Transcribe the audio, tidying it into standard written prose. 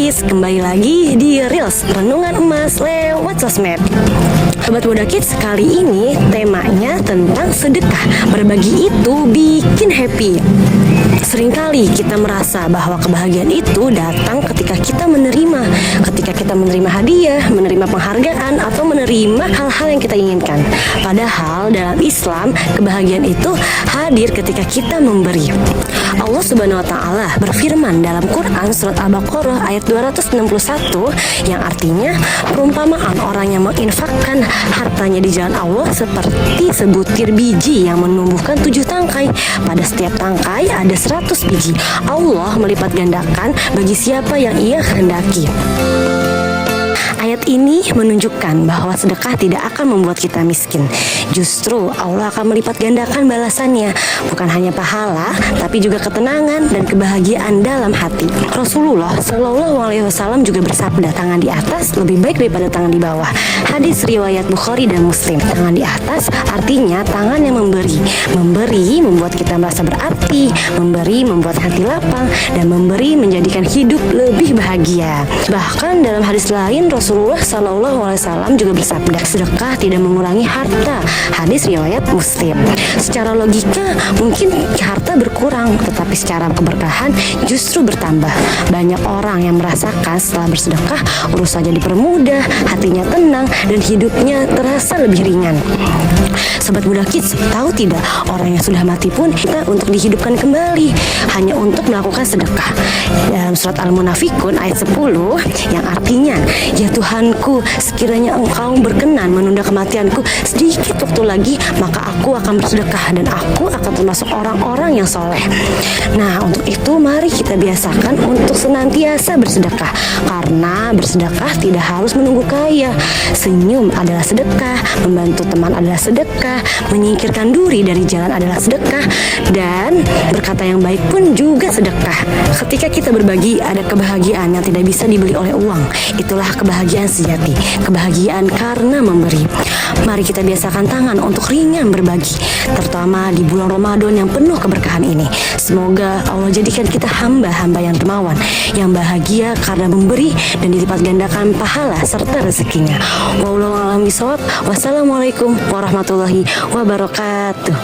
Kids, kembali lagi di Reels Renungan Emas lewat sosmed. Sobat Muda Kids, kali ini temanya tentang sedekah. Berbagi itu bikin happy. Seringkali kita merasa bahwa kebahagiaan itu datang ketika kita menerima hadiah, menerima penghargaan, atau menerima hal-hal yang kita inginkan. Padahal dalam Islam, kebahagiaan itu hadir ketika kita memberi. Allah Subhanahu wa Ta'ala berfirman dalam Quran surat Al-Baqarah ayat 261 yang artinya, perumpamaan orang yang menginfakkan hartanya di jalan Allah seperti sebutir biji yang menumbuhkan 7 tangkai. Pada setiap tangkai ada 100 biji. Allah melipat gandakan bagi siapa yang ia kehendaki. Ayat ini menunjukkan bahwa sedekah tidak akan membuat kita miskin. Justru Allah akan melipat gandakan balasannya. Bukan hanya pahala, tapi juga ketenangan dan kebahagiaan dalam hati. Rasulullah SAW juga bersabda, tangan di atas lebih baik daripada tangan di bawah. Hadis riwayat Bukhari dan Muslim. Tangan di atas artinya tangan yang memberi. Memberi membuat kita merasa berarti, memberi membuat hati lapang, dan memberi menjadikan hidup lebih bahagia. Bahkan dalam hadis lain, Rasulullah SAW juga bersabda, sedekah tidak mengurangi harta. Hadis riwayat Muslim. Secara logika mungkin harta berkurang, tetapi secara keberkahan justru bertambah. Banyak orang yang merasakan setelah bersedekah urusannya dipermudah, hatinya tenang, dan hidupnya terasa lebih ringan. Sobat Muda Kids, tahu tidak, orang yang sudah mati pun kita untuk dihidupkan kembali hanya untuk melakukan sedekah. Dalam surat Al-Munafikun ayat 10 yang artinya, ya Tuhanku, sekiranya Engkau berkenan menunda kematianku sedikit waktu lagi, maka aku akan bersedekah dan aku akan termasuk orang-orang yang soleh. Nah, untuk itu mari kita biasakan untuk senantiasa bersedekah, karena bersedekah tidak harus menunggu kaya. Senyum adalah sedekah, membantu teman adalah sedekah, menyingkirkan duri dari jalan adalah sedekah, dan berkata yang baik pun juga sedekah. Ketika kita berbagi, ada kebahagiaan yang tidak bisa dibeli oleh uang. Itulah kebahagiaan sejati, kebahagiaan karena memberi. Mari kita biasakan tangan untuk ringan berbagi, terutama di bulan Ramadan yang penuh keberkahan ini. Semoga Allah jadikan kita hamba-hamba yang dermawan, yang bahagia karena memberi dan dilipat gandakan pahala serta rezekinya. Wassalamualaikum warahmatullahi wabarakatuh.